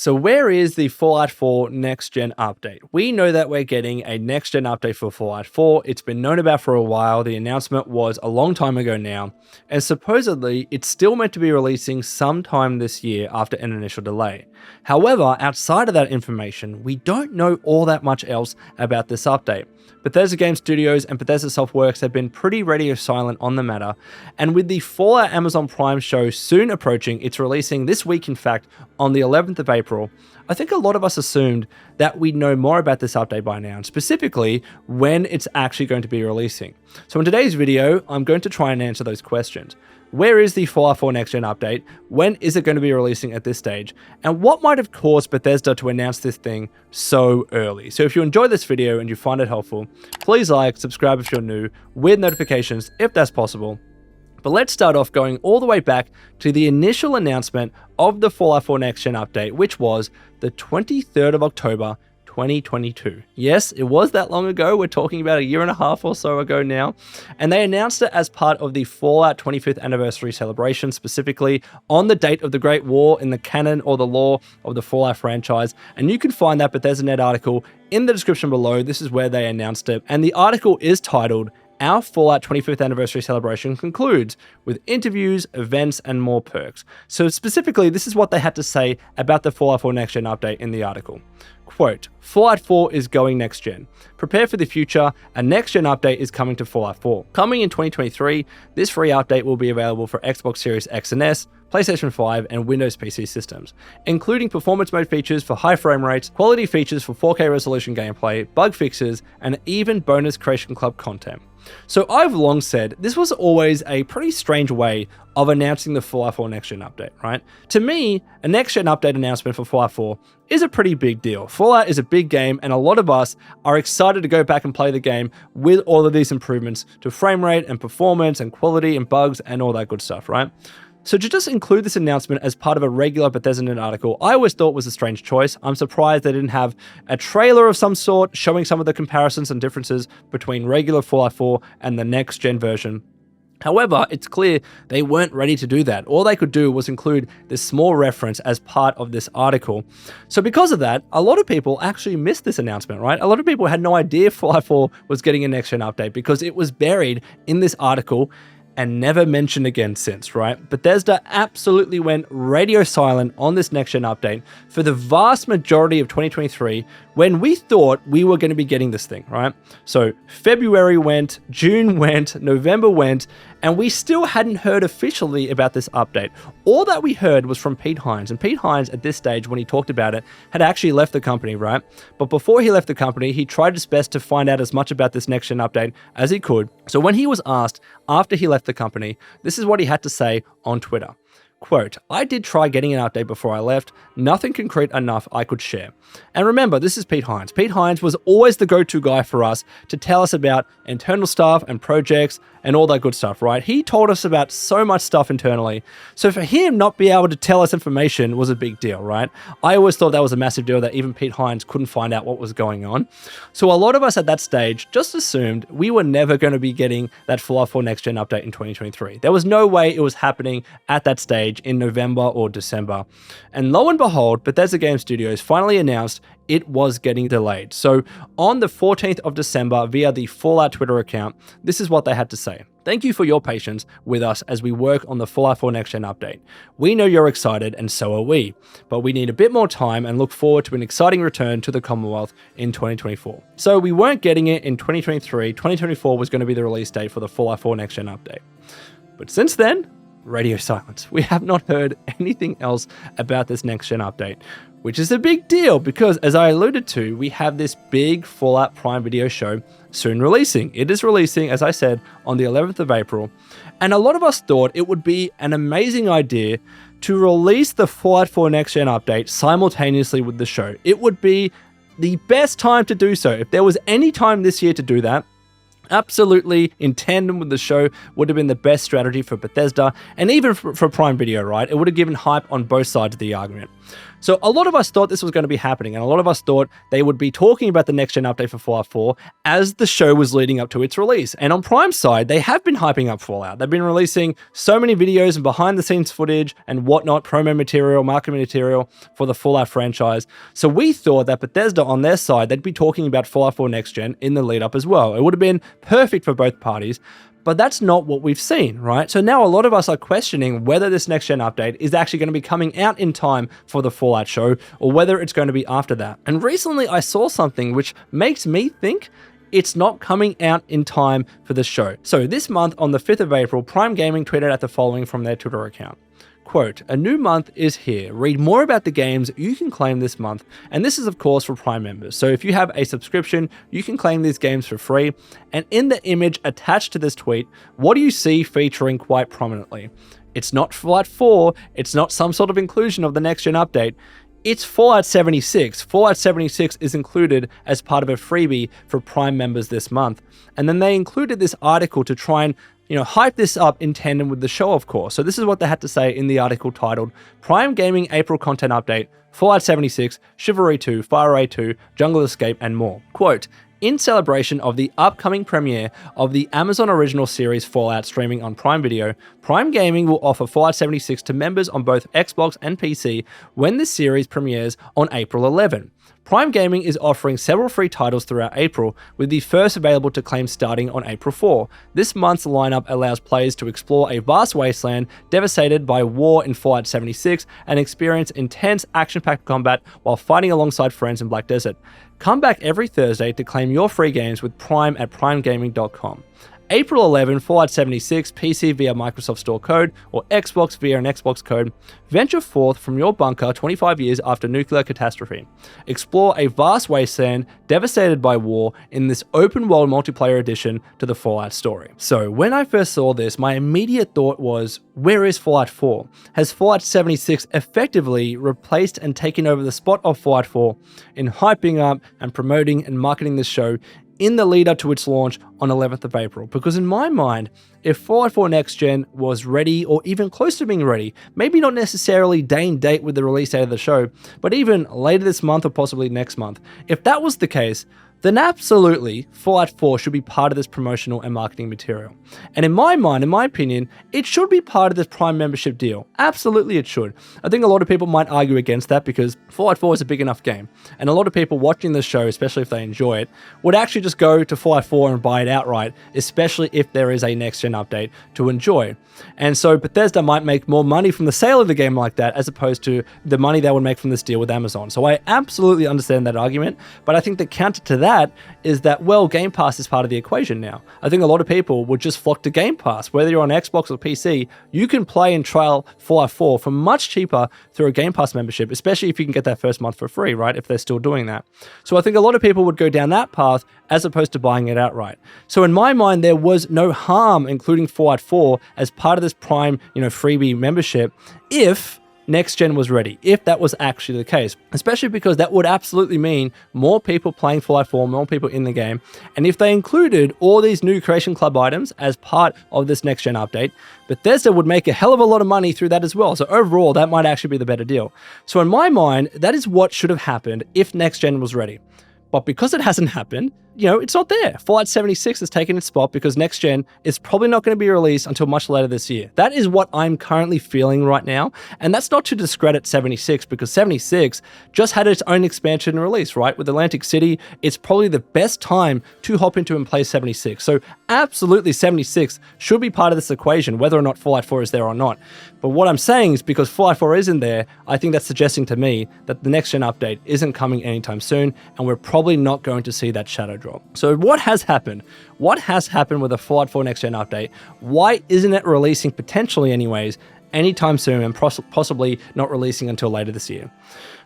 So where is the Fallout 4 next gen update? We know that we're getting a next gen update for Fallout 4. It's been known about for a while. The announcement was a long time ago now, and supposedly it's still meant to be releasing sometime this year after an initial delay. However, outside of that information, we don't know all that much else about this update. Bethesda Game Studios and Bethesda Softworks have been pretty radio silent on the matter, and with the Fallout Amazon Prime show soon approaching, it's releasing this week in fact on the 11th of April, I think a lot of us assumed that we'd know more about this update by now, and specifically when it's actually going to be releasing. So in today's video, I'm going to try and answer those questions. Where is the Fallout 4 Next Gen update? When is it going to be releasing at this stage? And what might have caused Bethesda to announce this thing so early? So if you enjoyed this video and you find it helpful, please like, subscribe if you're new, with notifications if that's possible. But let's start off going all the way back to the initial announcement of the Fallout 4 Next Gen update, which was the 23rd of October, 2022. Yes, it was that long ago. We're talking about a year and a half or so ago now. And they announced it as part of the Fallout 25th anniversary celebration, specifically on the date of the Great War in the canon or the lore of the Fallout franchise. And you can find that Bethesda.net article in the description below. This is where they announced it. And the article is titled, "Our Fallout 25th Anniversary Celebration concludes with interviews, events, and more perks." So specifically, this is what they had to say about the Fallout 4 Next Gen update in the article. Quote, "Fallout 4 is going next gen. Prepare for the future. A next gen update is coming to Fallout 4. Coming in 2023, this free update will be available for Xbox Series X and S, PlayStation 5, and Windows PC systems, including performance mode features for high frame rates, quality features for 4K resolution gameplay, bug fixes, and even bonus Creation Club content." So I've long said this was always a pretty strange way of announcing the Fallout 4 Next Gen update, right? To me, a Next Gen update announcement for Fallout 4 is a pretty big deal. Fallout is a big game, and a lot of us are excited to go back and play the game with all of these improvements to frame rate and performance and quality and bugs and all that good stuff, right? So to just include this announcement as part of a regular Bethesda.net article, I always thought was a strange choice. I'm surprised they didn't have a trailer of some sort showing some of the comparisons and differences between regular Fallout 4 and the next gen version. However, it's clear they weren't ready to do that. All they could do was include this small reference as part of this article. So because of that, a lot of people actually missed this announcement, right? A lot of people had no idea Fallout 4 was getting a next gen update because it was buried in this article and never mentioned again since, right? Bethesda absolutely went radio silent on this next-gen update for the vast majority of 2023 when we thought we were going to be getting this thing, right? So February went, June went, November went, and we still hadn't heard officially about this update. All that we heard was from Pete Hines, and Pete Hines at this stage, when he talked about it, had actually left the company, right? But before he left the company, he tried his best to find out as much about this next-gen update as he could. So when he was asked after he left the company, this is what he had to say on Twitter. Quote, "I did try getting an update before I left, nothing concrete enough I could share." And remember, this is Pete Hines. Pete Hines was always the go-to guy for us to tell us about internal stuff and projects and all that good stuff, right? He told us about so much stuff internally. So for him not be able to tell us information was a big deal, right? I always thought that was a massive deal that even Pete Hines couldn't find out what was going on. So a lot of us at that stage just assumed we were never going to be getting that Fallout 4 Next Gen update in 2023. There was no way it was happening at that stage in November or December. And lo and behold, Bethesda Game Studios finally announced it was getting delayed. So on the 14th of December via the Fallout Twitter account, this is what they had to say. "Thank you for your patience with us as we work on the Fallout 4 Next Gen update. We know you're excited and so are we, but we need a bit more time and look forward to an exciting return to the Commonwealth in 2024. So we weren't getting it in 2023. 2024 was going to be the release date for the Fallout 4 Next Gen update. But since then, radio silence. We have not heard anything else about this next gen update, which is a big deal because, as I alluded to, we have this big Fallout Prime video show soon releasing. It is releasing, as I said, on the 11th of April, and a lot of us thought it would be an amazing idea to release the Fallout 4 Next Gen update simultaneously with the show. It would be the best time to do so. If there was any time this year to do that, Absolutely in tandem with the show would have been the best strategy for Bethesda and even for Prime Video, right? It would have given hype on both sides of the argument. So a lot of us thought this was going to be happening, and a lot of us thought they would be talking about the next-gen update for Fallout 4 as the show was leading up to its release. And on Prime's side, they have been hyping up Fallout. They've been releasing so many videos and behind-the-scenes footage and whatnot, promo material, marketing material for the Fallout franchise. So we thought that Bethesda on their side, they'd be talking about Fallout 4 Next Gen in the lead-up as well. It would have been perfect for both parties. But that's not what we've seen, right? So now a lot of us are questioning whether this next-gen update is actually going to be coming out in time for the Fallout show, or whether it's going to be after that. And recently I saw something which makes me think it's not coming out in time for the show. So this month, on the 5th of April, Prime Gaming tweeted out the following from their Twitter account. Quote, "A new month is here. Read more about the games you can claim this month." And this is, of course, for Prime members. So if you have a subscription, you can claim these games for free. And in the image attached to this tweet, what do you see featuring quite prominently? It's not Fallout 4. It's not some sort of inclusion of the next-gen update. It's Fallout 76. Fallout 76 is included as part of a freebie for Prime members this month. And then they included this article to try and hype this up in tandem with the show, of course. So this is what they had to say in the article titled, "Prime Gaming April Content Update, Fallout 76, Chivalry 2, Fire Ray 2, Jungle Escape, and more." Quote, "In celebration of the upcoming premiere of the Amazon original series Fallout streaming on Prime Video, Prime Gaming will offer Fallout 76 to members on both Xbox and PC when the series premieres on April 11. Prime Gaming is offering several free titles throughout April, with the first available to claim starting on April 4. This month's lineup allows players to explore a vast wasteland devastated by war in Fallout 76 and experience intense action-packed combat while fighting alongside friends in Black Desert. Come back every Thursday to claim your free games with Prime at primegaming.com. April 11, Fallout 76, PC via Microsoft Store code, or Xbox via an Xbox code. Venture forth from your bunker 25 years after nuclear catastrophe. Explore a vast wasteland devastated by war in this open-world multiplayer addition to the Fallout story." So when I first saw this, my immediate thought was, where is Fallout 4? Has Fallout 76 effectively replaced and taken over the spot of Fallout 4 in hyping up and promoting and marketing this show in the lead up to its launch on 11th of April? Because in my mind, if Fallout 4 Next Gen was ready or even close to being ready, maybe not necessarily day and date with the release date of the show, but even later this month or possibly next month, if that was the case, then absolutely Fallout 4 should be part of this promotional and marketing material. And in my mind, in my opinion, it should be part of this Prime membership deal. Absolutely it should. I think a lot of people might argue against that because Fallout 4 is a big enough game. And a lot of people watching this show, especially if they enjoy it, would actually just go to Fallout 4 and buy it outright, especially if there is a next-gen update to enjoy. And so Bethesda might make more money from the sale of the game like that as opposed to the money they would make from this deal with Amazon. So I absolutely understand that argument, but I think the counter to that is that, well, Game Pass is part of the equation now. I think a lot of people would just flock to Game Pass. Whether you're on Xbox or PC, you can play and trial Fallout 4 for much cheaper through a Game Pass membership, especially if you can get that first month for free, right? If they're still doing that. So I think a lot of people would go down that path as opposed to buying it outright. So in my mind, there was no harm including Fallout 4 as part of this Prime, freebie membership if Next Gen was ready, if that was actually the case, especially because that would absolutely mean more people playing Fallout 4, more people in the game. And if they included all these new Creation Club items as part of this Next Gen update, Bethesda would make a hell of a lot of money through that as well. So overall, that might actually be the better deal. So in my mind, that is what should have happened if Next Gen was ready. But because it hasn't happened, it's not there. Fallout 76 has taken its spot because Next Gen is probably not going to be released until much later this year. That is what I'm currently feeling right now. And that's not to discredit 76 because 76 just had its own expansion and release, right? With Atlantic City, it's probably the best time to hop into and play 76. So absolutely 76 should be part of this equation, whether or not Fallout 4 is there or not. But what I'm saying is because Fallout 4 isn't there, I think that's suggesting to me that the Next Gen update isn't coming anytime soon, and we're probably not going to see that shadow drop. So what has happened? What has happened with the Fallout 4 Next Gen update? Why isn't it releasing, potentially anyways, anytime soon and possibly not releasing until later this year?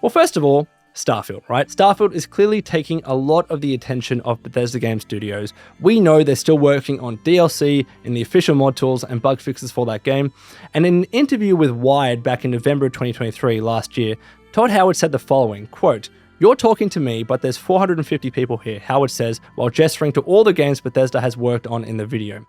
Well, first of all, Starfield, right? Starfield is clearly taking a lot of the attention of Bethesda Game Studios. We know they're still working on DLC in the official mod tools and bug fixes for that game. And in an interview with Wired back in November of 2023 last year, Todd Howard said the following, quote, You're talking to me, but there's 450 people here, Howard says, while gesturing to all the games Bethesda has worked on in the video.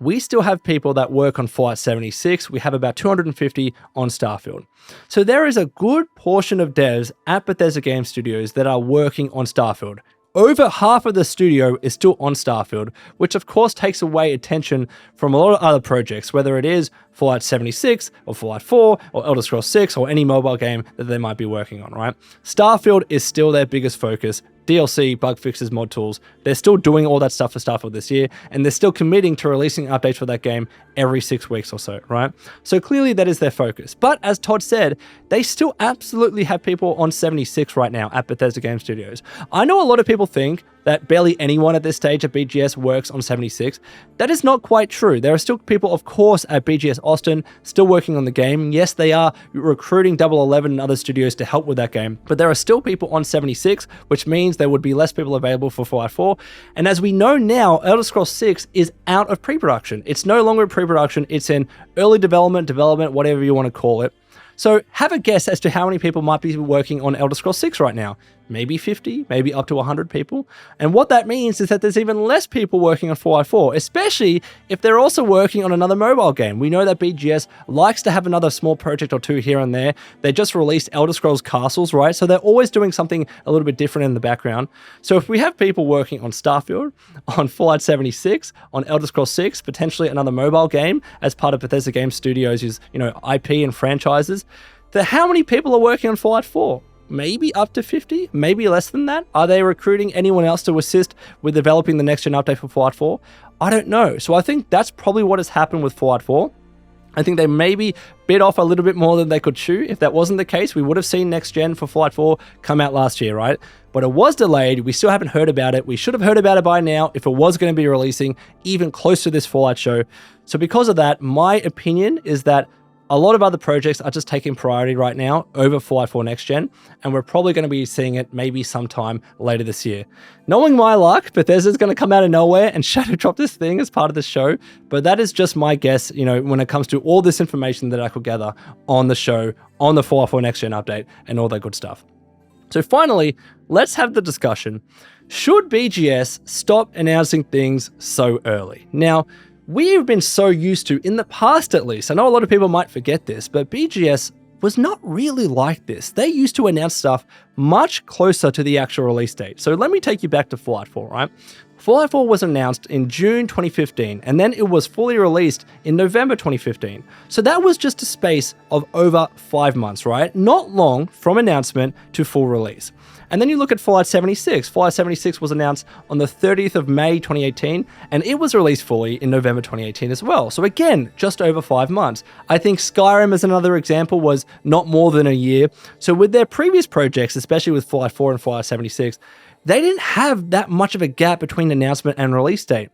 We still have people that work on Fallout 76. We have about 250 on Starfield. So there is a good portion of devs at Bethesda Game Studios that are working on Starfield. Over half of the studio is still on Starfield, which of course takes away attention from a lot of other projects, whether it is Fallout 76 or Fallout 4 or Elder Scrolls 6 or any mobile game that they might be working on, right? Starfield is still their biggest focus. DLC, bug fixes, mod tools. They're still doing all that stuff for Starfield this year, and they're still committing to releasing updates for that game every 6 weeks or so, right? So clearly that is their focus. But as Todd said, they still absolutely have people on 76 right now at Bethesda Game Studios. I know a lot of people think that barely anyone at this stage at BGS works on 76. That is not quite true. There are still people, of course, at BGS Austin still working on the game. Yes, they are recruiting Double 11 and other studios to help with that game, but there are still people on 76, which means there would be less people available for Fallout 4. And as we know now, Elder Scrolls 6 is out of pre-production. It's no longer in pre-production. It's in early development, whatever you want to call it. So have a guess as to how many people might be working on Elder Scrolls 6 right now. Maybe 50, maybe up to 100 people. And what that means is that there's even less people working on Fallout 4, especially if they're also working on another mobile game. We know that BGS likes to have another small project or two here and there. They just released Elder Scrolls Castles, right? So they're always doing something a little bit different in the background. So if we have people working on Starfield, on Fallout 76, on Elder Scrolls 6, potentially another mobile game as part of Bethesda Game Studios' IP and franchises, then how many people are working on Fallout 4? Maybe up to 50, maybe less than that. Are they recruiting anyone else to assist with developing the next-gen update for Fallout 4? I don't know. So I think that's probably what has happened with Fallout 4. I think they maybe bit off a little bit more than they could chew. If that wasn't the case, we would have seen next-gen for Fallout 4 come out last year, right? But it was delayed. We still haven't heard about it. We should have heard about it by now if it was going to be releasing even close to this Fallout show. So because of that, my opinion is that a lot of other projects are just taking priority right now over Fallout 4 Next Gen, and we're probably going to be seeing it maybe sometime later this year. Knowing my luck, Bethesda's going to come out of nowhere and shadow drop this thing as part of the show, but that is just my guess, when it comes to all this information that I could gather on the show, on the Fallout 4 Next Gen update, and all that good stuff. So finally, let's have the discussion. Should BGS stop announcing things so early? Now, we've been so used to, in the past at least, I know a lot of people might forget this, but BGS was not really like this. They used to announce stuff much closer to the actual release date. So let me take you back to Fallout 4, right? Fallout 4 was announced in June 2015, and then it was fully released in November 2015. So that was just a space of over 5 months, right? Not long from announcement to full release. And then you look at Fallout 76. Fallout 76 was announced on the 30th of May 2018, and it was released fully in November 2018 as well. So again, just over 5 months. I think Skyrim, as another example, was not more than a year. So with their previous projects, especially with Fallout 4 and Fallout 76, they didn't have that much of a gap between announcement and release date.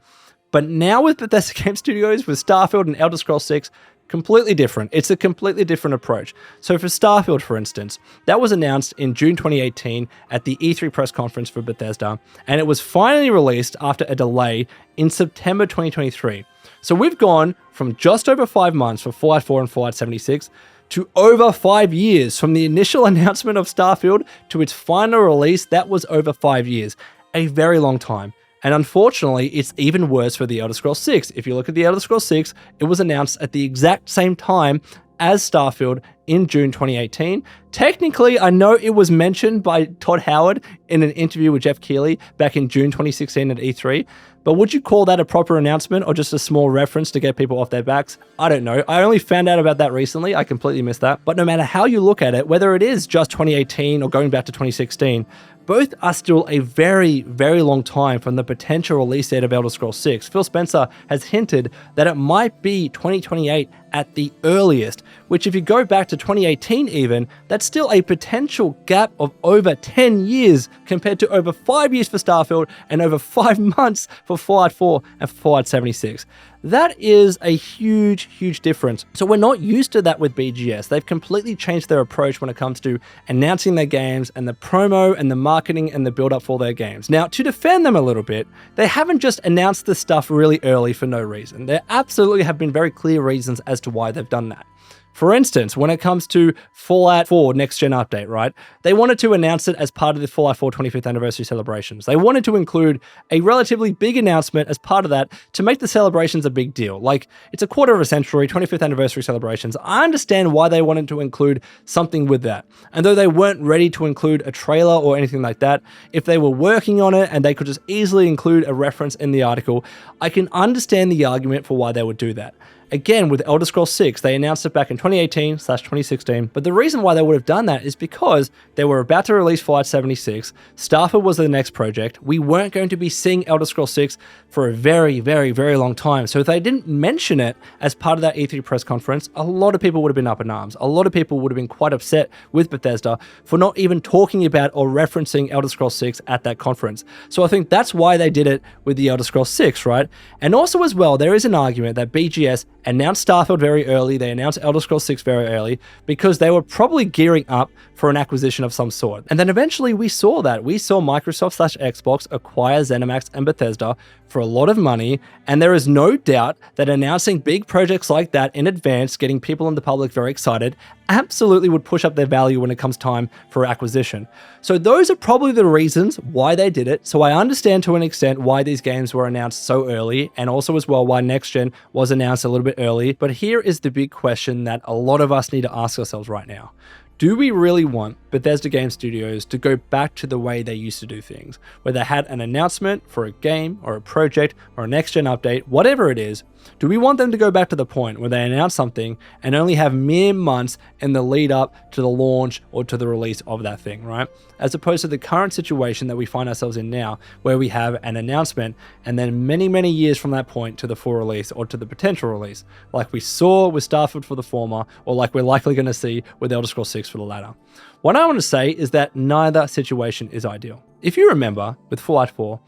But now with Bethesda Game Studios, with Starfield and Elder Scrolls 6, completely different. It's a completely different approach. So for Starfield, for instance, that was announced in June 2018 at the E3 press conference for Bethesda, and it was finally released after a delay in September 2023. So we've gone from just over 5 months for Fallout 4 and Fallout 76 to over 5 years. From the initial announcement of Starfield to its final release, that was over 5 years. A very long time. And unfortunately, it's even worse for the Elder Scrolls 6. If you look at the Elder Scrolls 6, it was announced at the exact same time as Starfield in June 2018. Technically, I know it was mentioned by Todd Howard in an interview with Jeff Keighley back in June 2016 at E3, but would you call that a proper announcement or just a small reference to get people off their backs? I don't know. I only found out about that recently. I completely missed that. But no matter how you look at it, whether it is just 2018 or going back to 2016, both are still a very, very long time from the potential release date of Elder Scrolls 6. Phil Spencer has hinted that it might be 2028 at the earliest, which if you go back to 2018 even, that's still a potential gap of over 10 years compared to over 5 years for Starfield and over 5 months for Fallout 4 and Fallout 76. That is a huge, huge difference. So we're not used to that with BGS. They've completely changed their approach when it comes to announcing their games and the promo and the marketing and the build-up for their games. Now, to defend them a little bit, they haven't just announced this stuff really early for no reason. There absolutely have been very clear reasons as to why they've done that. For instance, when it comes to Fallout 4 Next Gen Update, right? They wanted to announce it as part of the Fallout 4 25th anniversary celebrations. They wanted to include a relatively big announcement as part of that to make the celebrations a big deal. Like, it's a quarter of a century, 25th anniversary celebrations. I understand why they wanted to include something with that. And though they weren't ready to include a trailer or anything like that, if they were working on it and they could just easily include a reference in the article, I can understand the argument for why they would do that. Again, with Elder Scrolls 6, they announced it back in 2018/2016, but the reason why they would have done that is because they were about to release Fallout 76, Starfield was the next project, we weren't going to be seeing Elder Scrolls 6 for a very, very, very long time, so if they didn't mention it as part of that E3 press conference, a lot of people would have been up in arms. A lot of people would have been quite upset with Bethesda for not even talking about or referencing Elder Scrolls 6 at that conference. So I think that's why they did it with the Elder Scrolls 6, right? And also as well, there is an argument that BGS announced Starfield very early, they announced Elder Scrolls 6 very early, because they were probably gearing up for an acquisition of some sort. And then eventually we saw that. We saw Microsoft/Xbox acquire ZeniMax and Bethesda for a lot of money, and there is no doubt that announcing big projects like that in advance, getting people in the public very excited, absolutely would push up their value when it comes time for acquisition. So those are probably the reasons why they did it. So I understand to an extent why these games were announced so early, and also as well why Next Gen was announced a little bit early. But here is the big question that a lot of us need to ask ourselves right now. Do we really want Bethesda Game Studios to go back to the way they used to do things, where they had an announcement for a game or a project or a next-gen update, whatever it is? Do we want them to go back to the point where they announce something and only have mere months in the lead up to the launch or to the release of that thing, right? As opposed to the current situation that we find ourselves in now, where we have an announcement and then many, many years from that point to the full release or to the potential release, like we saw with Starfield for the former, or like we're likely going to see with Elder Scrolls 6 for the latter. What I want to say is that neither situation is ideal. If you remember, with Fallout 4,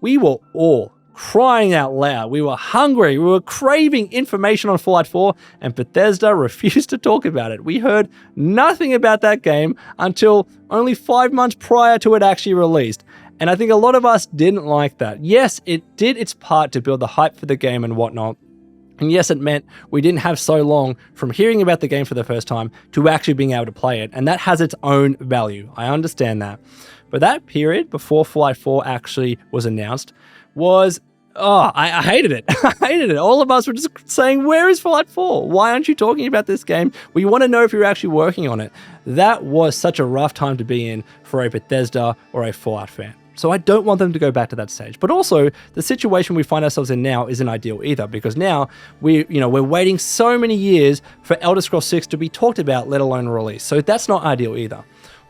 we were all crying out loud. We were hungry. We were craving information on Fallout 4, and Bethesda refused to talk about it. We heard nothing about that game until only 5 months prior to it actually released. And I think a lot of us didn't like that. Yes, it did its part to build the hype for the game and whatnot. And yes, it meant we didn't have so long from hearing about the game for the first time to actually being able to play it. And that has its own value. I understand that. But that period before Fallout 4 actually was announced was, I hated it. I hated it. All of us were just saying, where is Fallout 4? Why aren't you talking about this game? We want to know if you're actually working on it. That was such a rough time to be in for a Bethesda or a Fallout fan. So I don't want them to go back to that stage. But also, the situation we find ourselves in now isn't ideal either, because now we're waiting so many years for Elder Scrolls 6 to be talked about, let alone released. So that's not ideal either.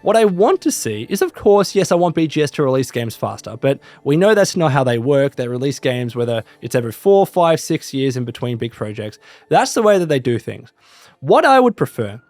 What I want to see is, of course, yes, I want BGS to release games faster, but we know that's not how they work. They release games whether it's every 4, 5, 6 years in between big projects. That's the way that they do things. What I would prefer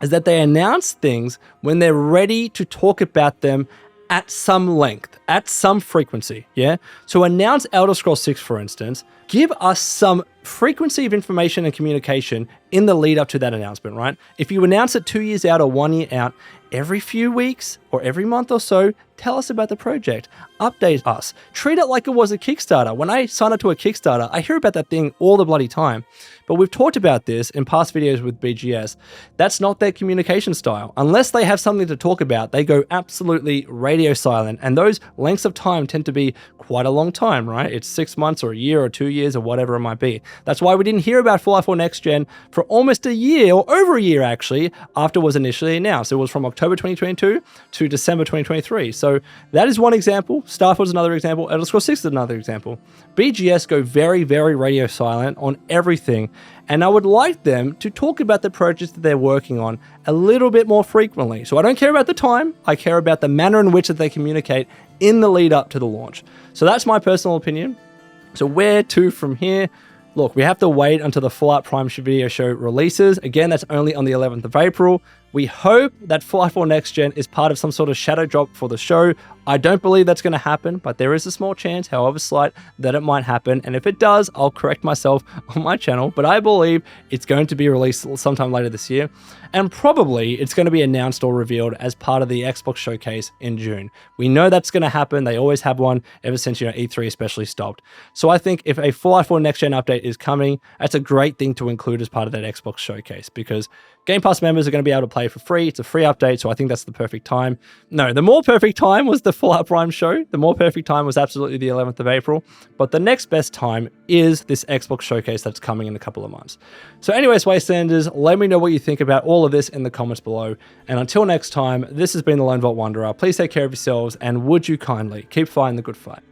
is that they announce things when they're ready to talk about them at some length, at some frequency, yeah? So announce Elder Scrolls 6, for instance, give us some frequency of information and communication in the lead up to that announcement, right? If you announce it 2 years out or 1 year out, every few weeks or every month or so, tell us about the project, update us, treat it like it was a Kickstarter. When I sign up to a Kickstarter, I hear about that thing all the bloody time. But we've talked about this in past videos with BGS. That's not their communication style. Unless they have something to talk about, they go absolutely radio silent. And those lengths of time tend to be quite a long time, right? It's 6 months or a year or 2 years or whatever it might be. That's why we didn't hear about Fallout 4 Next Gen for almost a year, or over a year actually, after it was initially announced. It was from October 2022 to December 2023. So that is one example. Starfield is another example. Elder Scrolls 6 is another example. BGS go very, very radio silent on everything. And I would like them to talk about the projects that they're working on a little bit more frequently. So I don't care about the time. I care about the manner in which that they communicate in the lead up to the launch. So that's my personal opinion. So where to from here? Look, we have to wait until the Fallout Prime video show releases. Again, that's only on the 11th of April. We hope that Fallout 4 Next Gen is part of some sort of shadow drop for the show. I don't believe that's going to happen, but there is a small chance, however slight, that it might happen. And if it does, I'll correct myself on my channel. But I believe it's going to be released sometime later this year. And probably it's going to be announced or revealed as part of the Xbox showcase in June. We know that's going to happen. They always have one ever since, E3 especially stopped. So I think if a Fallout 4 Next Gen update is coming, that's a great thing to include as part of that Xbox showcase, because Game Pass members are going to be able to play for free. It's a free update, so I think that's the perfect time. No, the more perfect time was the Fallout Prime show. The more perfect time was absolutely the 11th of April. But the next best time is this Xbox showcase that's coming in a couple of months. So anyways, Wastelanders, let me know what you think about all of this in the comments below. And until next time, this has been the Lone Vault Wanderer. Please take care of yourselves, and would you kindly keep fighting the good fight.